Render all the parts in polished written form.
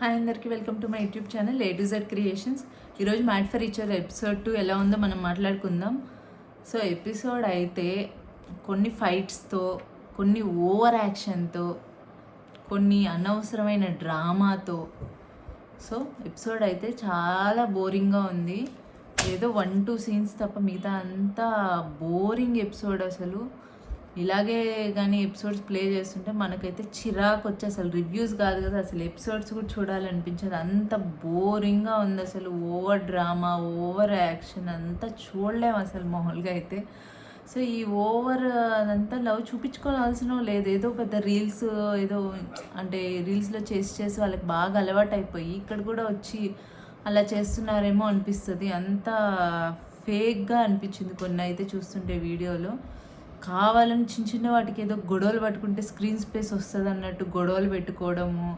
Hi అందరికీ welcome to my YouTube channel A to Z creations. ఈరోజు mad for Eicher episode 2 ఎలా ఉందో మనం మాట్లాడుకుందాం. సో ఎపిసోడ్ అయితే కొన్ని ఫైట్స్తో, కొన్ని ఓవర్ యాక్షన్తో, కొన్ని అనవసరమైన డ్రామాతో, సో ఎపిసోడ్ అయితే చాలా బోరింగ్గా ఉంది. ఏదో 1-2 సీన్స్ తప్ప మిగతా అంతా బోరింగ్ ఎపిసోడ్. అసలు ఇలాగే కానీ ఎపిసోడ్స్ ప్లే చేస్తుంటే మనకైతే చిరాకు వచ్చి అసలు రివ్యూస్ కాదు కదా, అసలు ఎపిసోడ్స్ కూడా చూడాలనిపించదు. అంత బోరింగ్గా ఉంది. అసలు ఓవర్ డ్రామా, ఓవర్ యాక్షన్ అంతా చూడలేము అసలు మామూలుగా అయితే. సో ఈ ఓవర్ అదంతా లవ్ చూపించుకోవాల్సిన లేదు. ఏదో పెద్ద రీల్స్ ఏదో అంటే రీల్స్లో చేసి వాళ్ళకి బాగా అలవాటు అయిపోయి ఇక్కడ కూడా వచ్చి అలా చేస్తున్నారేమో అనిపిస్తుంది. అంత ఫేక్గా అనిపించింది కొన్ని అయితే చూస్తుంటే వీడియోలో. కావాలని చిన్న చిన్న వాటికి ఏదో గొడవలు పట్టుకుంటే స్క్రీన్ స్పేస్ వస్తుంది అన్నట్టు గొడవలు పెట్టుకోవడము,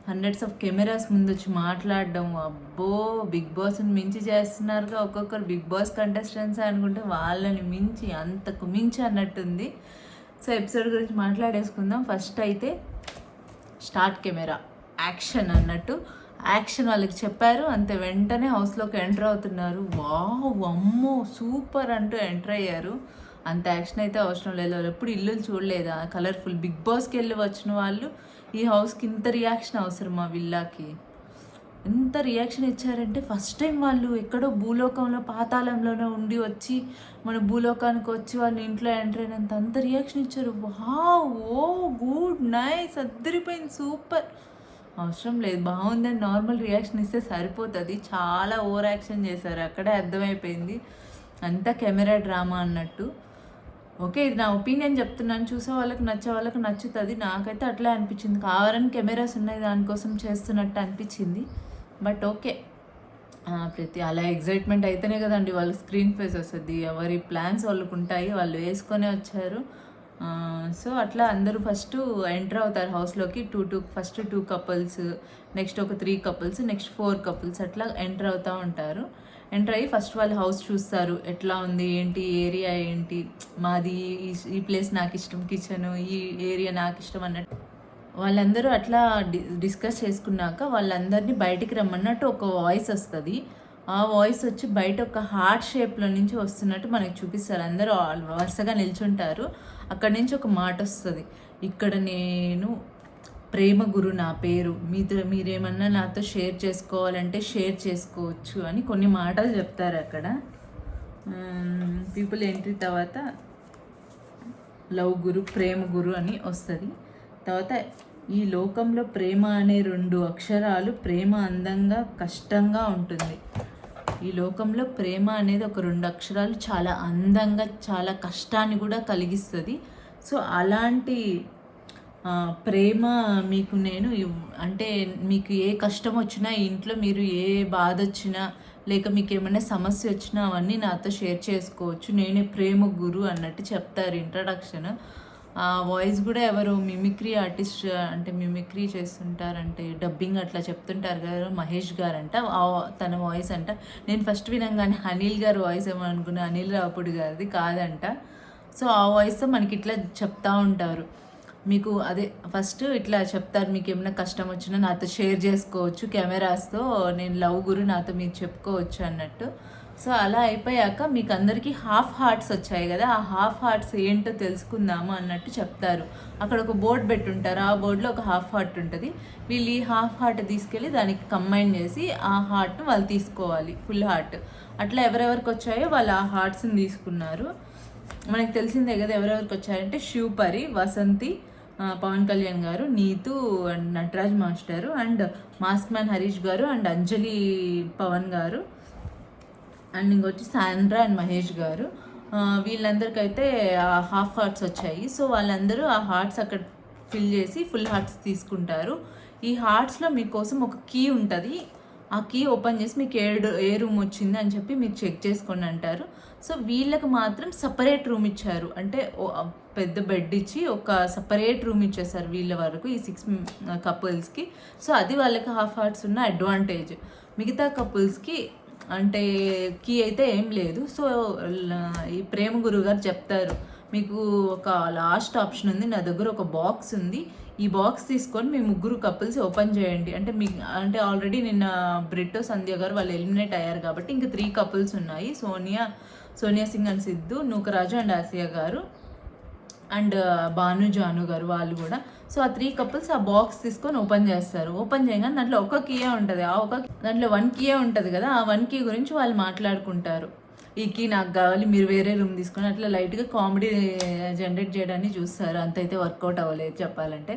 హండ్రెడ్స్ ఆఫ్ కెమెరాస్ ముందు వచ్చి మాట్లాడడం. అబ్బో, బిగ్ బాస్ని మించి చేస్తున్నారుగా ఒక్కొక్కరు. బిగ్ బాస్ కంటెస్టెంట్స్ అనుకుంటే వాళ్ళని మించి, అంతకు మించి అన్నట్టుంది. సో ఎపిసోడ్ గురించి మాట్లాడేసుకుందాం. ఫస్ట్ అయితే స్టార్ట్ కెమెరా యాక్షన్ అన్నట్టు యాక్షన్ వాళ్ళకి చెప్పారు, అంతే వెంటనే హౌస్లోకి ఎంటర్ అవుతున్నారు. వావ్, అమ్మో సూపర్ అంటూ ఎంటర్ అయ్యారు. అంత యాక్షన్ అయితే అవసరం లేదు. వాళ్ళు ఎప్పుడు ఇల్లు చూడలేదా కలర్ఫుల్? బిగ్ బాస్కి వెళ్ళి వచ్చిన వాళ్ళు ఈ హౌస్కి ఇంత రియాక్షన్ అవసరమా? విల్లాకి ఎంత రియాక్షన్ ఇచ్చారంటే ఫస్ట్ టైం వాళ్ళు ఎక్కడో భూలోకంలో పాతాళంలోనే ఉండి వచ్చి మన భూలోకానికి వచ్చి వాళ్ళు ఇంట్లో ఎంటర్ అయినంత అంత రియాక్షన్ ఇచ్చారు. వావ్, ఓ గుడ్, నైస్, అద్దరిపోయింది, సూపర్. అవసరం లేదు, బాగుందని నార్మల్ రియాక్షన్ ఇస్తే సరిపోతుంది. చాలా ఓవర్ యాక్షన్ చేశారు, అక్కడే అర్థమైపోయింది అంతా కెమెరా డ్రామా అన్నట్టు. ఓకే, ఇది నా ఒపీనియన్ చెప్తున్నాను, చూసే వాళ్ళకి నచ్చే వాళ్ళకి నచ్చుతుంది. నాకైతే అట్లే అనిపించింది, కావాలని కెమెరాస్ ఉన్నాయి దానికోసం చేస్తున్నట్టు అనిపించింది. బట్ ఓకే, ప్రతి అలా ఎగ్జైట్మెంట్ అయితేనే కదండి వాళ్ళ స్క్రీన్ ఫేస్ వస్తుంది. ఎవరి ప్లాన్స్ వాళ్ళకు ఉంటాయి, వాళ్ళు వేసుకొని వచ్చారు. సో అట్లా అందరూ ఫస్ట్ ఎంటర్ అవుతారు హౌస్లోకి. ఫస్ట్ 2 కపుల్స్, నెక్స్ట్ ఒక 3 కపుల్స్, నెక్స్ట్ 4 కపుల్స్ అట్లా ఎంటర్ అవుతూ ఉంటారు. ఎంటర్ అయ్యి ఫస్ట్ వాళ్ళు హౌస్ చూస్తారు, ఎట్లా ఉంది ఏంటి, ఏరియా ఏంటి, మాది ఈ ప్లేస్ నాకు ఇష్టం, కిచెన్ ఈ ఏరియా నాకు ఇష్టం అన్నట్టు వాళ్ళందరూ అట్లా డిస్కస్ చేసుకున్నాక వాళ్ళందరినీ బయటికి రమ్మన్నట్టు ఒక వాయిస్ వస్తుంది. ఆ వాయిస్ వచ్చి బయట ఒక హార్ట్ షేప్లో నుంచి వస్తున్నట్టు మనకి చూపిస్తారు. అందరూ వరుసగా నిల్చుంటారు. అక్కడి నుంచి ఒక మాట వస్తుంది, ఇక్కడ నేను ప్రేమ గురు, నా పేరు, మీరేమన్నా నాతో షేర్ చేసుకోవాలంటే షేర్ చేసుకోవచ్చు అని కొన్ని మాటలు చెప్తారు అక్కడ. పీపుల్ ఎంట్రీ తర్వాత లవ్ గురు, ప్రేమ గురు అని వస్తుంది. తర్వాత ఈ లోకంలో ప్రేమ అనే 2 అక్షరాలు, ప్రేమ అందంగా కష్టంగా ఉంటుంది. ఈ లోకంలో ప్రేమ అనేది ఒక 2 అక్షరాలు చాలా అందంగా, చాలా కష్టాన్ని కూడా కలిగిస్తుంది. సో అలాంటి ప్రేమ మీకు నేను అంటే మీకు ఏ కష్టం వచ్చినా, ఇంట్లో మీరు ఏ బాధ వచ్చినా, లేక మీకు ఏమైనా సమస్య వచ్చినా అవన్నీ నాతో షేర్ చేసుకోవచ్చు, నేనే ప్రేమ గురు అన్నట్టు చెప్తారు ఇంట్రడక్షన్. ఆ వాయిస్ కూడా ఎవరు మిమిక్రీ ఆర్టిస్ట్, అంటే మిమిక్రీ చేస్తుంటారంటే డబ్బింగ్ అట్లా చెప్తుంటారు కదా, మహేష్ గారు అంట తన వాయిస్ అంట. నేను ఫస్ట్ వినంగానే అనిల్ గారు వాయిస్ ఏమో అనుకున్నా, అనిల్ రావుపూడి గారిది కాదంట. సో ఆ వాయిస్తో మనకి ఇట్లా చెప్తా ఉంటారు. మీకు అదే ఫస్ట్ ఇట్లా చెప్తారు, మీకు ఏమైనా కష్టం వచ్చినా నాతో షేర్ చేసుకోవచ్చు కెమెరాస్తో, నేను లవ్ గురు, నాతో మీరు చెప్పుకోవచ్చు అన్నట్టు. సో అలా అయిపోయాక మీకు అందరికీ హాఫ్ హార్ట్స్ వచ్చాయి కదా, ఆ హాఫ్ హార్ట్స్ ఏంటో తెలుసుకుందాము అన్నట్టు చెప్తారు. అక్కడ ఒక బోర్డు పెట్టుంటారు, ఆ బోర్డులో ఒక హాఫ్ హార్ట్ ఉంటుంది. వీళ్ళు ఈ హాఫ్ హార్ట్ తీసుకెళ్ళి దానికి కంబైన్ చేసి ఆ హార్ట్ను వాళ్ళు తీసుకోవాలి, ఫుల్ హార్ట్. అట్లా ఎవరెవరికి వచ్చాయో వాళ్ళు ఆ హార్ట్స్ని తీసుకున్నారు. మనకు తెలిసిందే కదా ఎవరెవరికి వచ్చాయంటే శివపరి, Vasanthi, Pawan Kalyan garu, Neethu and Nataraj master and mask man Harish garu and Anjali Pawan garu and ఇంకొచ్చి శాండ్రా అండ్ మహేష్ గారు. వీళ్ళందరికైతే ఆ హాఫ్ హార్ట్స్ వచ్చాయి. సో వాళ్ళందరూ ఆ హార్ట్స్ అక్కడ ఫిల్ చేసి ఫుల్ హార్ట్స్ తీసుకుంటారు. ఈ హార్ట్స్లో మీకోసం ఒక కీ ఉంటుంది, ఆ కీ ఓపెన్ చేసి మీకు ఏ రూమ్ వచ్చింది అని చెప్పి మీరు చెక్ చేసుకోండి అంటారు. సో వీళ్ళకి మాత్రం సపరేట్ రూమ్ ఇచ్చారు, అంటే పెద్ద బెడ్ ఇచ్చి ఒక సపరేట్ రూమ్ ఇచ్చేసారు వీళ్ళ వరకు, ఈ 6 కపుల్స్కి. సో అది వాళ్ళకి హాఫ్ హార్ట్స్ ఉన్న అడ్వాంటేజ్. మిగతా కపుల్స్కి అంటే కీ అయితే ఏం లేదు. సో ఈ ప్రేమ గురువు గారు చెప్తారు, మీకు ఒక లాస్ట్ ఆప్షన్ ఉంది, నా దగ్గర ఒక బాక్స్ ఉంది, ఈ బాక్స్ తీసుకొని మీ ముగ్గురు కపుల్స్ ఓపెన్ చేయండి. అంటే అంటే ఆల్రెడీ నిన్న బ్రిట్టో సంధ్య గారు వాళ్ళు ఎలిమినేట్ అయ్యారు కాబట్టి ఇంకా 3 కపుల్స్ ఉన్నాయి. Sonia Singh and Siddhu, Nookaraju and Asia గారు అండ్ భాను జాను గారు వాళ్ళు కూడా. సో ఆ 3 కపుల్స్ ఆ బాక్స్ తీసుకొని ఓపెన్ చేస్తారు. ఓపెన్ చేయగానే దాంట్లో ఒక కీయే ఉంటుంది. దాంట్లో 1 కీయే ఉంటుంది కదా, ఆ 1 కీ గురించి వాళ్ళు మాట్లాడుకుంటారు. ఈ కీ నాకు కావాలి, మీరు వేరే రూమ్ తీసుకొని అట్లా లైట్గా కామెడీ జనరేట్ చేయడానికి చూస్తారు. అంతైతే వర్కౌట్ అవ్వలేదు చెప్పాలంటే.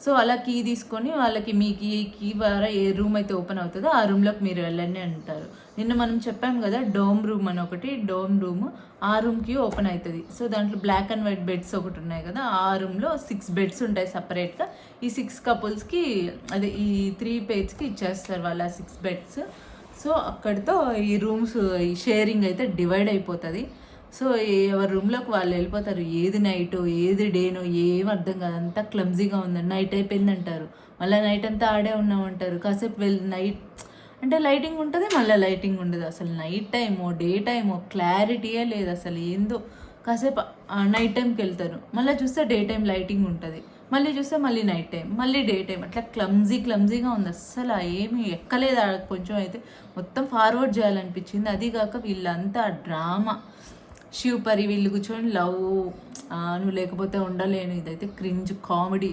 సో అలా కీ తీసుకొని వాళ్ళకి మీ కీ ద్వారా ఏ రూమ్ అయితే ఓపెన్ అవుతుందో ఆ రూమ్లోకి మీరు వెళ్ళండి అంటారు. నిన్న మనం చెప్పాం కదా డోమ్ రూమ్ అని ఒకటి, డోమ్ రూమ్ ఆ రూమ్కి ఓపెన్ అవుతుంది. సో దాంట్లో బ్లాక్ అండ్ వైట్ బెడ్స్ ఒకటి ఉన్నాయి కదా, ఆ రూమ్లో 6 బెడ్స్ ఉంటాయి సపరేట్గా. ఈ 6 కపుల్స్కి అదే ఈ 3 పేజ్కి ఇచ్చేస్తారు వాళ్ళ 6 బెడ్స్. సో అక్కడితో ఈ రూమ్స్ ఈ షేరింగ్ అయితే డివైడ్ అయిపోతుంది. సో ఎవరి రూమ్లోకి వాళ్ళు వెళ్ళిపోతారు. ఏది నైటో ఏది డేనో ఏం అర్థం కాదు, అంతా క్లమ్జీగా ఉందండి. నైట్ అయిపోయింది అంటారు, మళ్ళీ నైట్ అంతా ఆడే ఉన్నామంటారు. కాసేపు నైట్ అంటే లైటింగ్ ఉంటుంది, మళ్ళీ లైటింగ్ ఉండదు. అసలు నైట్ టైమో డే టైమో క్లారిటీయే లేదు అసలు. ఏందో కాసేపు నైట్ టైంకి వెళ్తారు, మళ్ళీ చూస్తే డే టైం లైటింగ్ ఉంటుంది, మళ్ళీ చూస్తే మళ్ళీ నైట్ టైం, మళ్ళీ డే టైం, అట్లా క్లమ్జీగా ఉంది. అస్సలు ఏమీ ఎక్కలేదు. కొంచెం అయితే మొత్తం ఫార్వర్డ్ చేయాలనిపించింది. అది కాక వీళ్ళంతా డ్రామా, శివపరి వీళ్ళు కూర్చొని లవ్ నువ్వు లేకపోతే ఉండలేను, ఇదైతే క్రింజ్ కామెడీ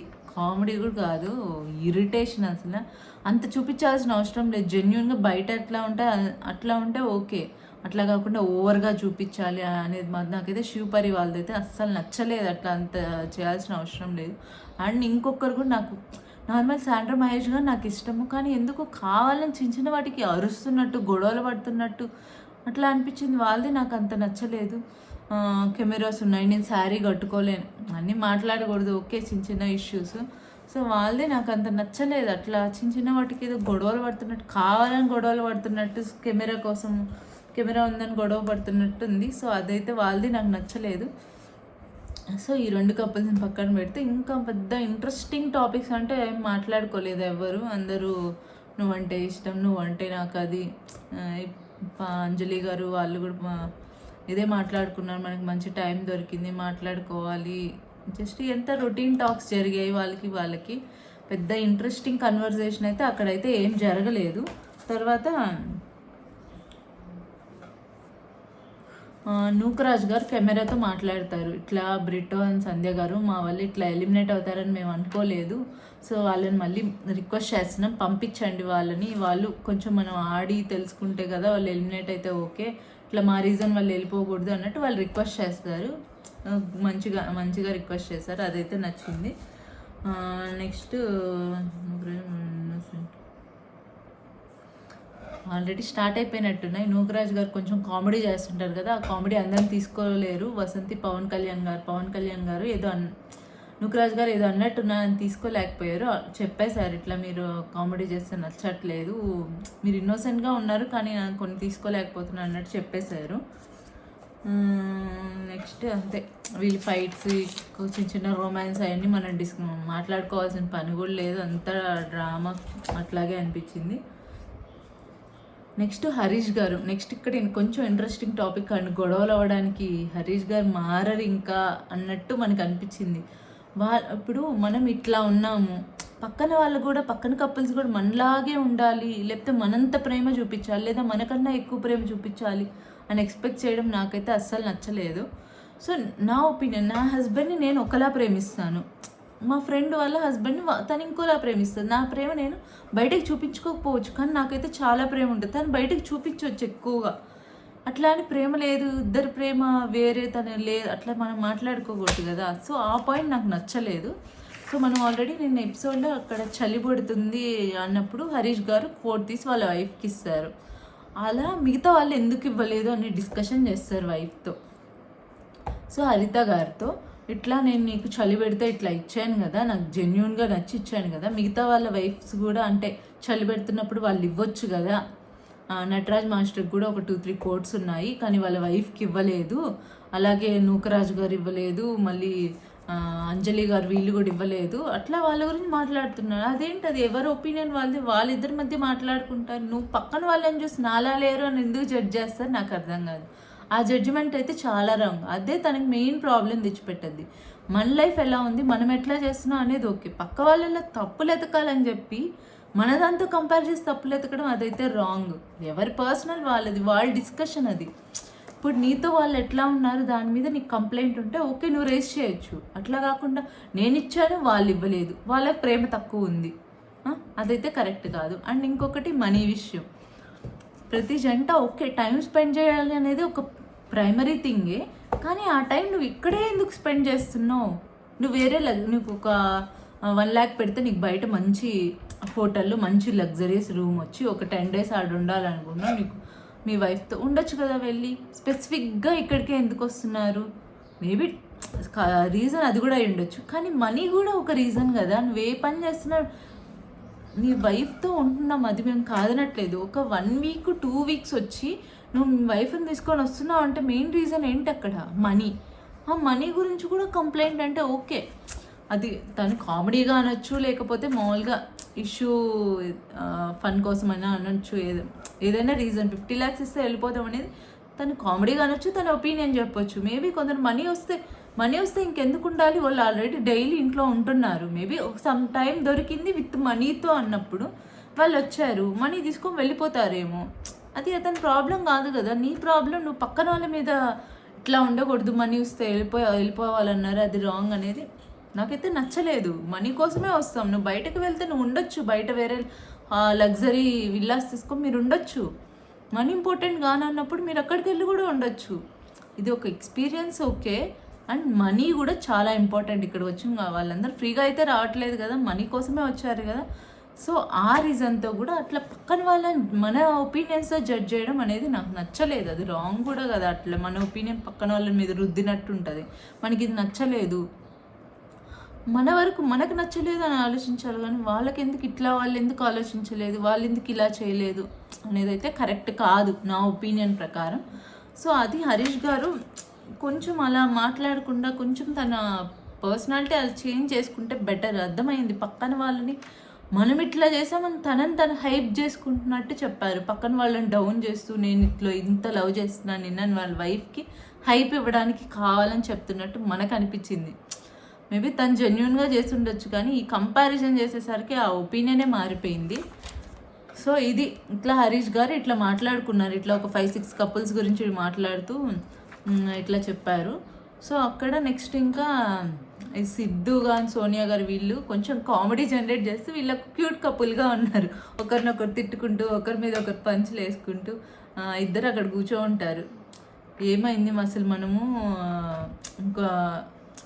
కూడా కాదు, ఇరిటేషన్. అసలు అంత చూపించాల్సిన అవసరం లేదు. జెన్యున్గా బయట అట్లా ఉంటే ఓకే, అట్లా కాకుండా ఓవర్గా చూపించాలి అనేది నాకైతే శివపరి వాళ్ళదైతే అస్సలు నచ్చలేదు. అట్లా అంత చేయాల్సిన అవసరం లేదు. అండ్ ఇంకొకరు కూడా నాకు నార్మల్ శాండ్రా మహేష్ గారు నాకు ఇష్టము, కానీ ఎందుకు కావాలని చిన్న వాటికి అరుస్తున్నట్టు గొడవలు పడుతున్నట్టు అట్లా అనిపించింది. వాళ్ళది నాకు అంత నచ్చలేదు. కెమెరాస్ ఉన్నాయి, నేను శారీ కట్టుకోలేను, అన్నీ మాట్లాడకూడదు, ఓకే చిన్న ఇష్యూస్. సో వాళ్ళదే నాకు అంత నచ్చలేదు. అట్లా చిన్న వాటికి ఏదో గొడవలు పడుతున్నట్టు, కావాలని గొడవలు పడుతున్నట్టు, కెమెరా ఉందని గొడవ పడుతున్నట్టు ఉంది. సో అదైతే వాళ్ళది నాకు నచ్చలేదు. సో ఈ 2 కపుల్స్ని పక్కన పెడితే ఇంకా పెద్ద ఇంట్రెస్టింగ్ టాపిక్స్ అంటే ఏం మాట్లాడుకోలేదు ఎవరు. అందరూ నువ్వంటే ఇష్టం, నువ్వంటే నాకు అది, అంజలి గారు వాళ్ళు కూడా ఇదే మాట్లాడుకున్నారు. మనకి మంచి టైం దొరికింది, మాట్లాడుకోవాలి. జస్ట్ ఎంత రొటీన్ టాక్స్ జరిగాయి వాళ్ళకి. పెద్ద ఇంట్రెస్టింగ్ కన్వర్జేషన్ అయితే అక్కడైతే ఏం జరగలేదు. తర్వాత నూకరాజ్ గారు కెమెరాతో మాట్లాడతారు. ఇట్లా బ్రిట్టో అండ్ సంధ్య గారు మా వాళ్ళు ఇట్లా ఎలిమినేట్ అవుతారని మేము అనుకోలేదు. సో వాళ్ళని మళ్ళీ రిక్వెస్ట్ చేస్తున్నాం, పంపించండి వాళ్ళని. వాళ్ళు కొంచెం మనం ఆడి తెలుసుకుంటే కదా వాళ్ళు ఎలిమినేట్ అయితే ఓకే, ఇట్లా మా రీజన్ వాళ్ళు వెళ్ళిపోకూడదు అన్నట్టు వాళ్ళు రిక్వెస్ట్ చేస్తారు. మంచిగా రిక్వెస్ట్ చేశారు, అదైతే నచ్చింది. నెక్స్ట్ ఆల్రెడీ స్టార్ట్ అయిపోయినట్టున్నాయి. నూకరాజ్ గారు కొంచెం కామెడీ చేస్తుంటారు కదా, ఆ కామెడీ అందరం తీసుకోలేరు. వసంతి పవన్ కళ్యాణ్ గారు ఏదో నూకరాజ్ గారు ఏదో అన్నట్టున్నారని తీసుకోలేకపోయారు. చెప్పేశారు ఇట్లా మీరు కామెడీ చేస్తే నచ్చట్లేదు, మీరు ఇన్నోసెంట్గా ఉన్నారు కానీ నేను కొన్ని తీసుకోలేకపోతున్నాను అన్నట్టు చెప్పేశారు. నెక్స్ట్ అంతే, వీళ్ళు ఫైట్స్ చిన్న రొమాన్స్ అవన్నీ మనం మాట్లాడుకోవాల్సిన పని కూడా లేదు, అంతా డ్రామా అట్లాగే అనిపించింది. నెక్స్ట్ హరీష్ గారు. నెక్స్ట్ ఇక్కడ కొంచెం ఇంట్రెస్టింగ్ టాపిక్ అండ్ గొడవలు అవ్వడానికి హరీష్ గారు మారరు ఇంకా అన్నట్టు మనకు అనిపించింది. ఇప్పుడు మనం ఇట్లా ఉన్నాము, పక్కన వాళ్ళు కూడా, పక్కన కపుల్స్ కూడా మనలాగే ఉండాలి, లేకపోతే మనంత ప్రేమ చూపించాలి, లేదా మనకన్నా ఎక్కువ ప్రేమ చూపించాలి అని ఎక్స్పెక్ట్ చేయడం నాకైతే అస్సలు నచ్చలేదు. సో నా ఒపీనియన్, నా హస్బెండ్ని నేను ఒకలా ప్రేమిస్తాను, మా ఫ్రెండ్ వాళ్ళ హస్బెండ్ని తను ఇంకోలా ప్రేమిస్తుంది. నా ప్రేమ నేను బయటకు చూపించుకోకపోవచ్చు, కానీ నాకైతే చాలా ప్రేమ ఉంటుంది, తను బయటకు చూపించవచ్చు ఎక్కువగా. అట్లా అని ప్రేమ లేదు, ఇద్దరు ప్రేమ వేరే, తను లేదు, అట్లా మనం మాట్లాడుకోకూడదు కదా. సో ఆ పాయింట్ నాకు నచ్చలేదు. సో మనం ఆల్రెడీ నిన్న ఎపిసోడ్లో అక్కడ చలి పడుతుంది అన్నప్పుడు హరీష్ గారు కోట్ తీసి వాళ్ళ వైఫ్కి ఇస్తారు. అలా మిగతా వాళ్ళు ఎందుకు ఇవ్వలేదు అని డిస్కషన్ చేస్తారు వైఫ్తో. సో హరిత గారితో, ఇట్లా నేను నీకు చలి పెడితే ఇట్లా ఇచ్చాను కదా, నాకు జెన్యున్గా నచ్చి ఇచ్చాను కదా, మిగతా వాళ్ళ వైఫ్స్ కూడా అంటే చలి పెడుతున్నప్పుడు వాళ్ళు ఇవ్వచ్చు కదా. నటరాజ్ మాస్టర్కి కూడా ఒక 2-3 కోట్స్ ఉన్నాయి, కానీ వాళ్ళ వైఫ్కి ఇవ్వలేదు. అలాగే నూకరాజు గారు ఇవ్వలేదు, మళ్ళీ అంజలి గారు వీళ్ళు కూడా ఇవ్వలేదు. అట్లా వాళ్ళ గురించి మాట్లాడుతున్నారు. అదేంటి, అది ఎవరి ఒపీనియన్ వాళ్ళిద్దరి మధ్య మాట్లాడుకుంటారు. నువ్వు పక్కన వాళ్ళని చూసి నాలా లేరు అని ఎందుకు జడ్జ్ చేస్తారు నాకు అర్థం కాదు. ఆ జడ్జిమెంట్ అయితే చాలా రాంగ్. అదే తనకి మెయిన్ ప్రాబ్లం తెచ్చిపెట్టద్ది. మన లైఫ్ ఎలా ఉంది, మనం ఎట్లా చేస్తున్నాం అనేది ఓకే. పక్క వాళ్ళలో తప్పులు ఎతకాలని చెప్పి మనదంతా కంపేర్ చేసి తప్పులు ఎతకడం అదైతే రాంగ్. ఎవరి పర్సనల్ వాళ్ళది, వాళ్ళ డిస్కషన్ అది. ఇప్పుడు నీతో వాళ్ళు ఎట్లా ఉన్నారు దాని మీద నీకు కంప్లైంట్ ఉంటే ఓకే, నువ్వు రేస్ చేయొచ్చు. అట్లా కాకుండా నేను ఇచ్చాను వాళ్ళు ఇవ్వలేదు, వాళ్ళకి ప్రేమ తక్కువ ఉంది, అదైతే కరెక్ట్ కాదు. అండ్ ఇంకొకటి మనీ విషయం. ప్రతి జంట ఓకే టైం స్పెండ్ చేయాలి అనేది ఒక ప్రైమరీ థింగే, కానీ ఆ టైం నువ్వు ఇక్కడే ఎందుకు స్పెండ్ చేస్తున్నావు? నువ్వు వేరే నీకు ఒక 1 lakh పెడితే నీకు బయట మంచి హోటల్లో మంచి లగ్జరీస్ రూమ్ వచ్చి ఒక 10 days ఆడ ఉండాలనుకున్నావు, నీకు మీ వైఫ్తో ఉండొచ్చు కదా వెళ్ళి. స్పెసిఫిక్గా ఇక్కడికే ఎందుకు వస్తున్నారు? మేబీ రీజన్ అది కూడా ఉండొచ్చు, కానీ మనీ కూడా ఒక రీజన్ కదా. నువ్వు ఏ పని చేస్తున్నావు, నీ వైఫ్తో ఉంటున్నాం, అది మేము కాదనట్లేదు. ఒక 1 week 2 weeks వచ్చి నువ్వు మీ వైఫ్ని తీసుకొని వస్తున్నావు అంటే మెయిన్ రీజన్ ఏంటి అక్కడ? మనీ. ఆ మనీ గురించి కూడా కంప్లైంట్ అంటే ఓకే, అది తను కామెడీగా అనొచ్చు, లేకపోతే మామూలుగా ఇష్యూ ఫన్ కోసమైనా అనొచ్చు, ఏదైనా రీజన్. 50 lakhs ఇస్తే వెళ్ళిపోతాం అనేది తను కామెడీగా అనొచ్చు, తన ఒపీనియన్ చెప్పొచ్చు. మేబీ కొందరు మనీ వస్తే ఇంకెందుకు ఉండాలి, వాళ్ళు ఆల్రెడీ డైలీ ఇంట్లో ఉంటున్నారు. మేబీ సమ్ టైం దొరికింది విత్ మనీతో అన్నప్పుడు వాళ్ళు వచ్చారు, మనీ తీసుకొని వెళ్ళిపోతారేమో. అది అతని ప్రాబ్లం కాదు కదా, నీ ప్రాబ్లం. నువ్వు పక్కన వాళ్ళ మీద ఇట్లా ఉండకూడదు, మనీ వస్తే వెళ్ళిపోవాలన్నారు, అది రాంగ్ అనేది నాకైతే నచ్చలేదు. మనీ కోసమే వస్తాం. నువ్వు బయటకు వెళ్తే నువ్వు ఉండొచ్చు, బయట వేరే లగ్జరీ విల్లాస్ తీసుకొని మీరు ఉండొచ్చు. మనీ ఇంపార్టెంట్ కానన్నప్పుడు మీరు అక్కడికి వెళ్ళి కూడా ఉండొచ్చు. ఇది ఒక ఎక్స్పీరియన్స్ ఓకే. అండ్ మనీ కూడా చాలా ఇంపార్టెంట్. ఇక్కడ వచ్చి వాళ్ళందరూ ఫ్రీగా అయితే రావట్లేదు కదా, మనీ కోసమే వచ్చారు కదా. సో ఆ రీజన్తో కూడా అట్లా పక్కన వాళ్ళని మన ఒపీనియన్స్తో జడ్జ్ చేయడం అనేది నాకు నచ్చలేదు. అది రాంగ్ కూడా కదా. అట్లా మన ఒపీనియన్ పక్కన వాళ్ళ మీద రుద్దినట్టు ఉంటుంది. మనకి ఇది నచ్చలేదు, మన వరకు మనకు నచ్చలేదు అని ఆలోచించాలి, కానీ వాళ్ళకి ఎందుకు ఇట్లా, వాళ్ళు ఎందుకు ఆలోచించలేదు, వాళ్ళు ఎందుకు ఇలా చేయలేదు అనేది అయితే కరెక్ట్ కాదు నా ఒపీనియన్ ప్రకారం. సో అది హరీష్ గారు కొంచెం అలా మాట్లాడకుండా కొంచెం తన పర్సనాలిటీ అది చేంజ్ చేసుకుంటే బెటర్. అర్థమైంది, పక్కన వాళ్ళని మనం ఇట్లా చేసామని తను హైప్ చేసుకుంటున్నట్టు చెప్పారు. పక్కన వాళ్ళని డౌన్ చేస్తూ నేను ఇట్లా ఇంత లవ్ చేస్తున్నాను నిన్న వాళ్ళ వైఫ్కి హైప్ ఇవ్వడానికి కావాలని చెప్తున్నట్టు మనకు అనిపించింది. మేబీ తను జెన్యున్గా చేసి ఉండొచ్చు, కానీ ఈ కంపారిజన్ చేసేసరికి ఆ ఒపీనియనే మారిపోయింది. సో ఇది ఇట్లా హరీష్ గారు ఇట్లా మాట్లాడుకున్నారు, ఇట్లా ఒక 5-6 couples గురించి మాట్లాడుతూ ఇట్లా చెప్పారు. సో అక్కడ నెక్స్ట్ ఇంకా ఈ సిద్ధు గారు సోనియా గారు వీళ్ళు కొంచెం కామెడీ జనరేట్ చేస్తూ వీళ్ళకు క్యూట్ కపుల్గా ఉన్నారు. ఒకరినొకరు తిట్టుకుంటూ ఒకరి మీద ఒకరు పంచులు వేసుకుంటూ ఇద్దరు అక్కడ కూర్చో ఉంటారు. ఏమైంది అసలు మనము ఇంకా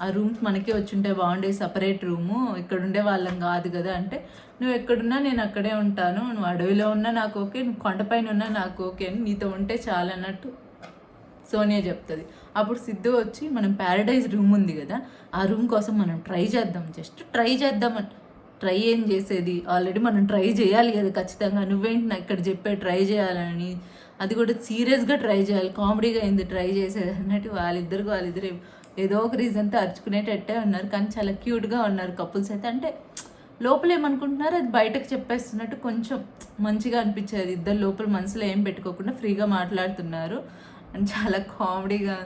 ఆ రూమ్స్ మనకే వచ్చుంటే బాగుండే, సపరేట్ రూము, ఇక్కడ ఉండే వాళ్ళం కాదు కదా అంటే, నువ్వు ఎక్కడున్నా నేను అక్కడే ఉంటాను, నువ్వు అడవిలో ఉన్నా నాకు ఓకే, నువ్వు కొండపైన ఉన్నా నాకు ఓకే అని, నీతో ఉంటే చాలు అన్నట్టు సోనియా చెప్తుంది. అప్పుడు సిద్ధు వచ్చి మనం ప్యారడైజ్ రూమ్ ఉంది కదా, ఆ రూమ్ కోసం మనం ట్రై చేద్దాం, జస్ట్ ట్రై చేద్దామని. ట్రై ఏం చేసేది, ఆల్రెడీ మనం ట్రై చేయాలి కదా ఖచ్చితంగా. నువ్వేంటి నా ఇక్కడ చెప్పే ట్రై చేయాలని, అది కూడా సీరియస్గా ట్రై చేయాలి, కామెడీగా ఏంది ట్రై చేసేది అన్నట్టు వాళ్ళిద్దరు ఏదో ఒక రీజన్తో అరుచుకునేటట్టే ఉన్నారు. కానీ చాలా క్యూట్గా ఉన్నారు కపుల్స్ అయితే. అంటే లోపల ఏమనుకుంటున్నారు అది బయటకు చెప్పేస్తున్నట్టు కొంచెం మంచిగా అనిపించేది. ఇద్దరు లోపల మనసులో ఏం పెట్టుకోకుండా ఫ్రీగా మాట్లాడుతున్నారు అని చాలా కామెడీగా.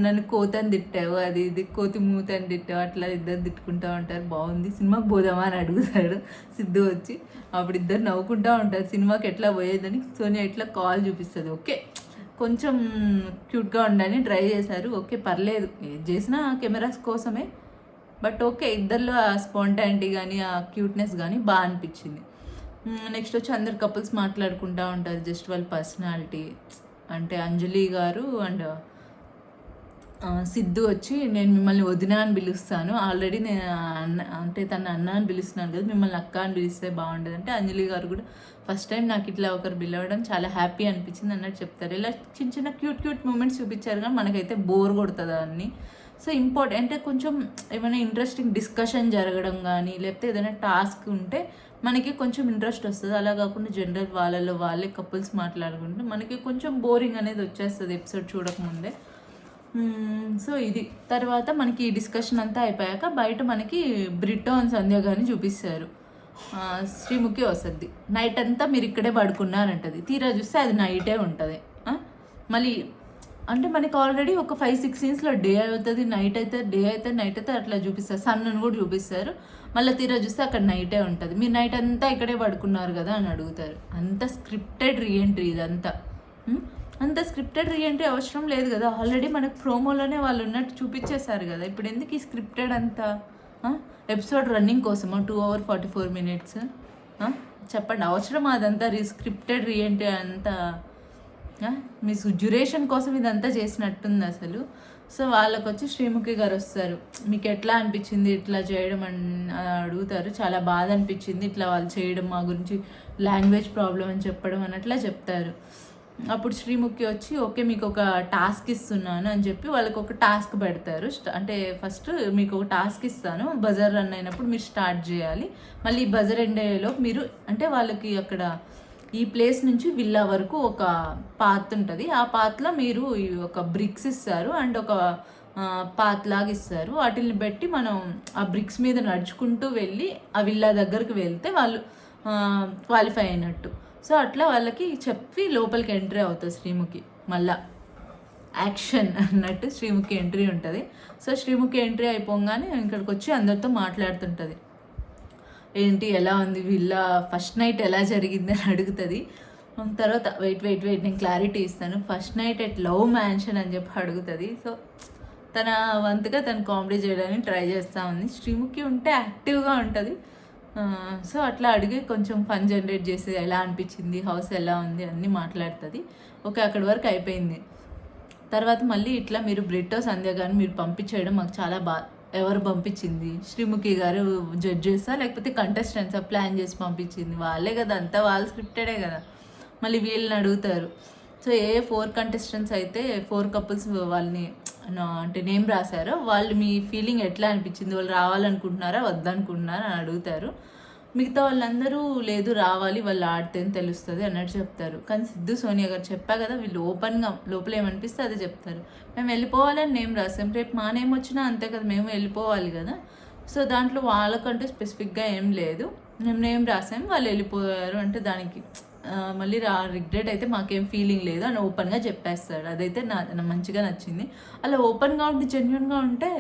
నన్ను కోతని తిట్టావు, అది ఇది కోతి మూతని తిట్టావు, అట్లా ఇద్దరు తిట్టుకుంటూ ఉంటారు. బాగుంది, సినిమాకి పోదామా అని అడుగుతాడు సిద్ధు వచ్చి. అప్పుడు ఇద్దరు నవ్వుకుంటూ ఉంటారు. సినిమాకి ఎట్లా పోయేదని సోనియా ఇట్లా కాల్ చూపిస్తుంది. ఓకే కొంచెం క్యూట్గా ఉండని ట్రై చేశారు, ఓకే పర్లేదు, ఏది చేసినా కెమెరాస్ కోసమే, బట్ ఓకే ఇద్దరిలో ఆ స్పాంటానిటీ కానీ ఆ క్యూట్నెస్ కానీ బాగా అనిపించింది. నెక్స్ట్ వచ్చి అందరు కపుల్స్ మాట్లాడుకుంటూ ఉంటారు జస్ట్ వాళ్ళ పర్సనాలిటీ. అంటే అంజలి గారు అండ్ సిద్ధు వచ్చి నేను మిమ్మల్ని వదిన అని పిలుస్తాను, ఆల్రెడీ నేను అంటే తన అన్న అని పిలుస్తున్నాను కదా, మిమ్మల్ని అక్క అని పిలిస్తే బాగుండదు అంటే, అంజలి గారు కూడా ఫస్ట్ టైం నాకు ఇట్లా ఒకరు పిలవడం చాలా హ్యాపీ అనిపించింది అన్నట్టు చెప్తారు. ఇలా చిన్న చిన్న క్యూట్ మూమెంట్స్ చూపించారు, కానీ మనకైతే బోర్ కొడుతుంది అన్నీ. సో ఇంపార్టెంట్ అంటే కొంచెం ఏమైనా ఇంట్రెస్టింగ్ డిస్కషన్ జరగడం కానీ, లేకపోతే ఏదైనా టాస్క్ ఉంటే మనకి కొంచెం ఇంట్రెస్ట్ వస్తుంది. అలా కాకుండా జనరల్ వాళ్ళే కపుల్స్ మాట్లాడుకుంటే మనకి కొంచెం బోరింగ్ అనేది వచ్చేస్తుంది ఎపిసోడ్ చూడకముందే. సో ఇది తర్వాత మనకి ఈ డిస్కషన్ అంతా అయిపోయాక బయట మనకి బ్రిటో అండ్ సంధ్య గారిని చూపిస్తారు. శ్రీముఖి వస్తుంది, నైట్ అంతా మీరు ఇక్కడే పడుకున్నారంటది. తీరా చూస్తే అది నైటే ఉంటుంది. మళ్ళీ అంటే మనకి ఆల్రెడీ ఒక 5-6 సీన్స్లో డే అవుతుంది, నైట్ అయితే, డే అయితే నైట్ అయితే అట్లా చూపిస్తారు. సన్ను కూడా చూపిస్తారు. మళ్ళీ తీరా చూస్తే అక్కడ నైటే ఉంటుంది. మీరు నైట్ అంతా ఇక్కడే పడుకున్నారు కదా అని అడుగుతారు. అంత స్క్రిప్టెడ్ రీఎంట్రీ ఇదంతా. అంత స్క్రిప్టెడ్ రీఎంట్రీ అవసరం లేదు కదా. ఆల్రెడీ మనకు ప్రోమోలోనే వాళ్ళు ఉన్నట్టు చూపించేశారు కదా. ఇప్పుడు ఎందుకు ఈ స్క్రిప్టెడ్ అంతా? ఎపిసోడ్ రన్నింగ్ కోసమా 2 hours 44 minutes? చెప్పండి, అవసరం అదంతా స్క్రిప్టెడ్ రీఎంట్రీ అంతా? మీ డ్యూరేషన్ కోసం ఇదంతా చేసినట్టుంది అసలు. సో వాళ్ళకు వచ్చి శ్రీముఖి గారు వస్తారు. మీకు ఎట్లా అనిపించింది ఇట్లా చేయడం అని అడుగుతారు. చాలా బాధ అనిపించింది ఇట్లా వాళ్ళు చేయడం, మా గురించి లాంగ్వేజ్ ప్రాబ్లం అని చెప్పడం అన్నట్లా చెప్తారు. అప్పుడు శ్రీముఖి వచ్చి ఓకే మీకు ఒక టాస్క్ ఇస్తున్నాను అని చెప్పి వాళ్ళకి ఒక టాస్క్ పెడతారు. అంటే ఫస్ట్ మీకు ఒక టాస్క్ ఇస్తాను, బజర్ రన్ అయినప్పుడు మీరు స్టార్ట్ చేయాలి. మళ్ళీ ఈ బజర్ ఎండ్ అయ్యేలోపు మీరు, అంటే వాళ్ళకి అక్కడ ఈ ప్లేస్ నుంచి విల్లా వరకు ఒక పాత్ ఉంటుంది. ఆ పాత్లో మీరు ఒక బ్రిక్స్ ఇస్తారు అండ్ ఒక పాత్ లాగా ఇస్తారు. వాటిని బట్టి మనం ఆ బ్రిక్స్ మీద నడుచుకుంటూ వెళ్ళి ఆ విల్లా దగ్గరికి వెళ్తే వాళ్ళు క్వాలిఫై అయినట్టు. సో అట్లా వాళ్ళకి చెప్పి లోపలికి ఎంట్రీ అవుతుంది శ్రీముఖి. మళ్ళా యాక్షన్ అన్నట్టు శ్రీముఖి ఎంట్రీ ఉంటుంది. సో శ్రీముఖి ఎంట్రీ అయిపోగానే ఇక్కడికి వచ్చి అందరితో మాట్లాడుతుంటుంది. ఏంటి ఎలా ఉంది విల్లా, ఫస్ట్ నైట్ ఎలా జరిగింది అని అడుగుతుంది. తర్వాత వెయిట్ నేను క్లారిటీ ఇస్తాను, first night at love mansion అని చెప్పి అడుగుతుంది. సో తన వంతుగా తను కామెడీ చేయడానికి ట్రై చేస్తూ ఉంది. శ్రీముఖి ఉంటే యాక్టివ్గా ఉంటుంది. సో అట్లా అడిగి కొంచెం ఫన్ జనరేట్ చేసి ఎలా అనిపించింది, హౌస్ ఎలా ఉంది అన్నీ మాట్లాడుతుంది. ఓకే అక్కడి వరకు అయిపోయింది. తర్వాత మళ్ళీ ఇట్లా మీరు బ్రిట్టో సంధ్య గారిని మీరు పంపించేయడం మాకు చాలా ఎవరు పంపించింది? శ్రీముఖి గారు జడ్జెసా లేకపోతే కంటెస్టెంట్సా ప్లాన్ చేసి పంపించింది? వాళ్ళే కదా, అంతా వాళ్ళు స్క్రిప్టెడే కదా. మళ్ళీ వీళ్ళని అడుగుతారు. సో 4 contestants అయితే 4 couples వాళ్ళని అంటే నేమ్ రాశారో వాళ్ళు మీ ఫీలింగ్ ఎట్లా అనిపించింది, వాళ్ళు రావాలనుకుంటున్నారా వద్దనుకుంటున్నారా అని అడుగుతారు. మిగతా వాళ్ళందరూ లేదు రావాలి, వాళ్ళు ఆడితేనే తెలుస్తుంది అన్నట్టు చెప్తారు. కానీ సిద్ధు సోనియా గారు చెప్పా కదా, వీళ్ళు ఓపెన్గా లోపల ఏమనిపిస్తే అదే చెప్తారు. మేము వెళ్ళిపోవాలని నేమ్ రాసాం, రేపు మా నేమ్ వచ్చినా అంతే కదా, మేము వెళ్ళిపోవాలి కదా. సో దాంట్లో వాళ్ళకంటూ స్పెసిఫిక్గా ఏం లేదు, మేము నేమ్ రాసాం వాళ్ళు వెళ్ళిపోయారు అంటే దానికి మళ్ళీ రిగ్రెట్ అయితే మాకేం ఫీలింగ్ లేదు అని ఓపెన్గా చెప్పేస్తాడు. అదైతే మంచిగా నచ్చింది. అలా ఓపెన్గా ఉండి జెన్యున్గా ఉంటే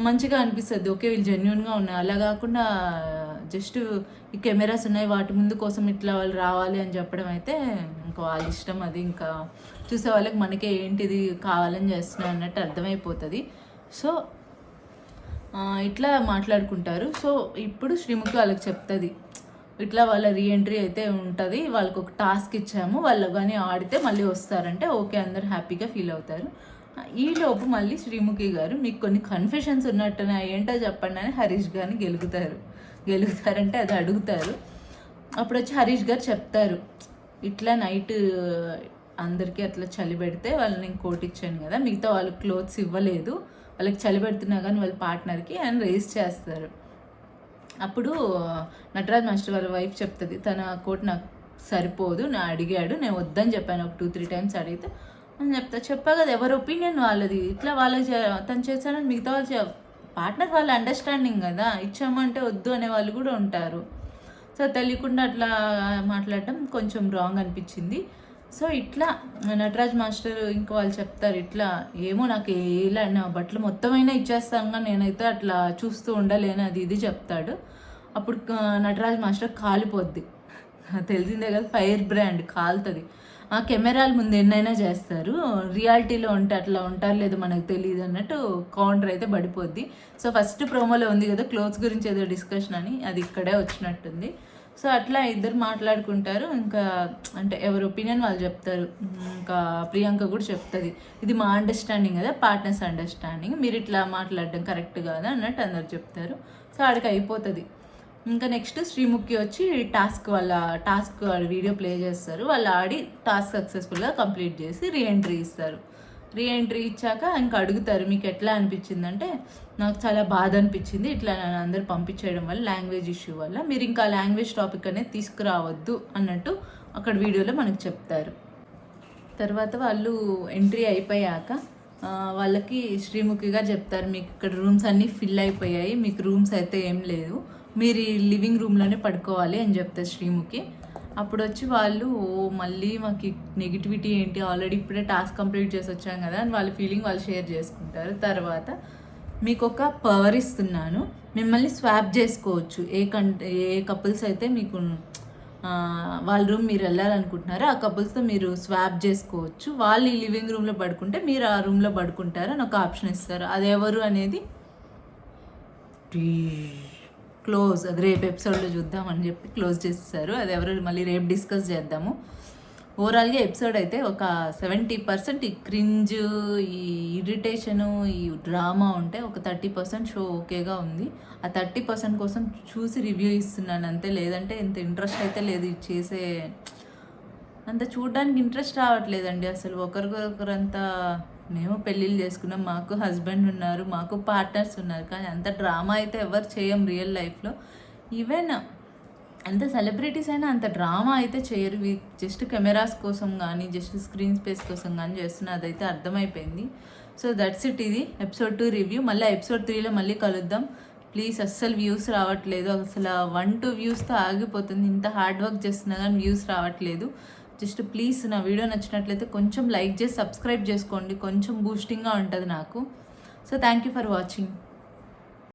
మంచిగా అనిపిస్తుంది. ఓకే వీళ్ళు జెన్యున్గా ఉన్నాయి. అలా కాకుండా జస్ట్ ఈ కెమెరాస్ ఉన్నాయి వాటి ముందు కోసం ఇట్లా వాళ్ళు రావాలి అని చెప్పడం అయితే ఇంకా వాళ్ళ ఇష్టం. అది ఇంకా చూసే వాళ్ళకి మనకే ఏంటిది కావాలని చేస్తున్నా అన్నట్టు అర్థమైపోతుంది. సో ఇట్లా మాట్లాడుకుంటారు. సో ఇప్పుడు శ్రీముఖి వాళ్ళకి చెప్తుంది ఇట్లా వాళ్ళ రీఎంట్రీ అయితే ఉంటుంది, వాళ్ళకి ఒక టాస్క్ ఇచ్చాము, వాళ్ళు కానీ ఆడితే మళ్ళీ వస్తారంటే ఓకే అందరు హ్యాపీగా ఫీల్ అవుతారు. ఈలోపు మళ్ళీ శ్రీముఖి గారు మీకు కొన్ని కన్ఫెషన్స్ ఉన్నట్టున్నాయి ఏంటో చెప్పండి అని హరీష్ గారిని గెలుగుతారంటే అది అడుగుతారు. అప్పుడు వచ్చి హరీష్ గారు చెప్తారు ఇట్లా నైట్ అందరికీ అట్లా చలి పెడితే వాళ్ళని నేను కోట్ ఇచ్చాను కదా, మిగతా వాళ్ళకి క్లోత్స్ ఇవ్వలేదు, వాళ్ళకి చలి పెడుతున్నా కానీ వాళ్ళ పార్ట్నర్కి అని రేస్ చేస్తారు. అప్పుడు నటరాజ్ మాస్టర్ వాళ్ళ వైఫ్ చెప్తుంది తన కోట్ నాకు సరిపోదు, నా అడిగాడు నేను వద్దని చెప్పాను, ఒక 2-3 times అడిగితే అని చెప్పా కదా ఎవరి ఒపీనియన్ వాళ్ళది, ఇట్లా వాళ్ళకి తను చేశాడని మిగతా వాళ్ళు పార్ట్నర్ వాళ్ళ అండర్స్టాండింగ్ కదా, ఇచ్చామంటే వద్దు అనే వాళ్ళు కూడా ఉంటారు. సో తెలియకుండా అట్లా మాట్లాడటం కొంచెం రాంగ్ అనిపించింది. సో ఇట్లా నటరాజ్ మాస్టర్ ఇంకా వాళ్ళు చెప్తారు ఇట్లా ఏమో నాకు ఇలా నా బట్టలు మొత్తమైనా ఇచ్చేస్తాను నేనైతే అట్లా చూస్తూ ఉండలేను అది ఇది చెప్తాడు. అప్పుడు నటరాజ్ మాస్టర్ కాలిపోద్ది, తెలిసిందే కదా ఫైర్ బ్రాండ్ కాలుతుంది. ఆ కెమెరాల ముందు ఎన్నైనా చేస్తారు, రియాలిటీలో ఉంటే అట్లా ఉంటారు లేదు మనకు తెలియదు అన్నట్టు కౌంటర్ అయితే పడిపోద్ది. సో ఫస్ట్ ప్రోమోలో ఉంది కదా క్లోత్స్ గురించి ఏదో డిస్కషన్ అని, అది ఇక్కడే వచ్చినట్టుంది. సో అట్లా ఇద్దరు మాట్లాడుకుంటారు. ఇంకా అంటే ఎవరి ఒపీనియన్ వాళ్ళు చెప్తారు. ఇంకా ప్రియాంక కూడా చెప్తుంది ఇది మా అండర్స్టాండింగ్ కదా, పార్ట్నర్స్ అండర్స్టాండింగ్, మీరు ఇట్లా మాట్లాడడం కరెక్ట్ కాదా అన్నట్టు అందరు చెప్తారు. సో ఆడికి అయిపోతుంది. ఇంకా నెక్స్ట్ శ్రీముఖి వచ్చి టాస్క్ వీడియో ప్లే చేస్తారు. వాళ్ళు ఆడి టాస్క్ సక్సెస్ఫుల్గా కంప్లీట్ చేసి రీఎంట్రీ ఇస్తారు. రీఎంట్రీ ఇచ్చాక ఇంకా అడుగుతారు మీకు ఎట్లా అనిపించిందంటే నాకు చాలా బాధ అనిపించింది ఇట్లా నన్ను అందరు పంపించేయడం వల్ల, లాంగ్వేజ్ ఇష్యూ వల్ల, మీరు ఇంకా లాంగ్వేజ్ టాపిక్ అనేది తీసుకురావద్దు అన్నట్టు అక్కడ వీడియోలో మనకు చెప్తారు. తర్వాత వాళ్ళు ఎంట్రీ అయిపోయాక వాళ్ళకి శ్రీముఖి గారు చెప్తారు మీకు ఇక్కడ రూమ్స్ అన్నీ ఫిల్ అయిపోయాయి, మీకు రూమ్స్ అయితే ఏం లేదు, మీరు ఈ లివింగ్ రూమ్లోనే పడుకోవాలి అని చెప్తారు శ్రీముఖి. అప్పుడు వచ్చి వాళ్ళు మళ్ళీ మాకు నెగిటివిటీ ఏంటి, ఆల్రెడీ ఇప్పుడే టాస్క్ కంప్లీట్ చేసి వచ్చాం కదా అని వాళ్ళ ఫీలింగ్ వాళ్ళు షేర్ చేసుకుంటారు. తర్వాత మీకు ఒక పవర్ ఇస్తున్నాను, మిమ్మల్ని స్వాప్ చేసుకోవచ్చు. ఏ కపుల్స్ అయితే మీకు వాళ్ళ రూమ్ మీరు వెళ్ళాలనుకుంటున్నారో ఆ కపుల్స్తో మీరు స్వాప్ చేసుకోవచ్చు. వాళ్ళు ఈ లివింగ్ రూమ్లో పడుకుంటే మీరు ఆ రూమ్లో పడుకుంటారు అని ఒక ఆప్షన్ ఇస్తారు. అది ఎవరు అనేది క్లోజ్, అది రేపు ఎపిసోడ్లో చూద్దామని చెప్పి క్లోజ్ చేసేసారు. అది ఎవరు మళ్ళీ రేపు డిస్కస్ చేద్దాము. ఓవరాల్గా ఎపిసోడ్ అయితే ఒక 70% ఈ క్రింజ్, ఈ ఇరిటేషను, ఈ డ్రామా ఉంటే ఒక 30% షో ఓకేగా ఉంది. ఆ 30% కోసం చూసి రివ్యూ ఇస్తున్నాను అంతే. లేదంటే ఇంత ఇంట్రెస్ట్ అయితే లేదు ఇది చేసే అంత చూడడానికి ఇంట్రెస్ట్ రావట్లేదండి అసలు. ఒకరికొకరంతా మేము పెళ్ళిళ్ళు చేసుకున్నాం, మాకు హస్బెండ్ ఉన్నారు, మాకు పార్ట్నర్స్ ఉన్నారు, కానీ అంత డ్రామా అయితే ఎవరు చేయం రియల్ లైఫ్లో. ఈవెన్ అంత సెలబ్రిటీస్ అయినా అంత డ్రామా అయితే చేయరు. జస్ట్ కెమెరాస్ కోసం కానీ జస్ట్ స్క్రీన్ స్పేస్ కోసం కానీ చేస్తున్న అదైతే అర్థమైపోయింది. సో దట్స్ ఇట్, ఇది ఎపిసోడ్ 2 రివ్యూ. మళ్ళీ ఎపిసోడ్ 3లో మళ్ళీ కలుద్దాం. ప్లీజ్, అస్సలు వ్యూస్ రావట్లేదు, అసలు 1-2 వ్యూస్తో ఆగిపోతుంది. ఇంత హార్డ్ వర్క్ చేస్తున్నా కానీ వ్యూస్ రావట్లేదు. జస్ట్ ప్లీజ్ నా వీడియో నచ్చినట్లయితే కొంచెం లైక్ చేసి సబ్స్క్రైబ్ చేసుకోండి, కొంచెం బూస్టింగ్గా ఉంటుంది నాకు. So thank you for watching.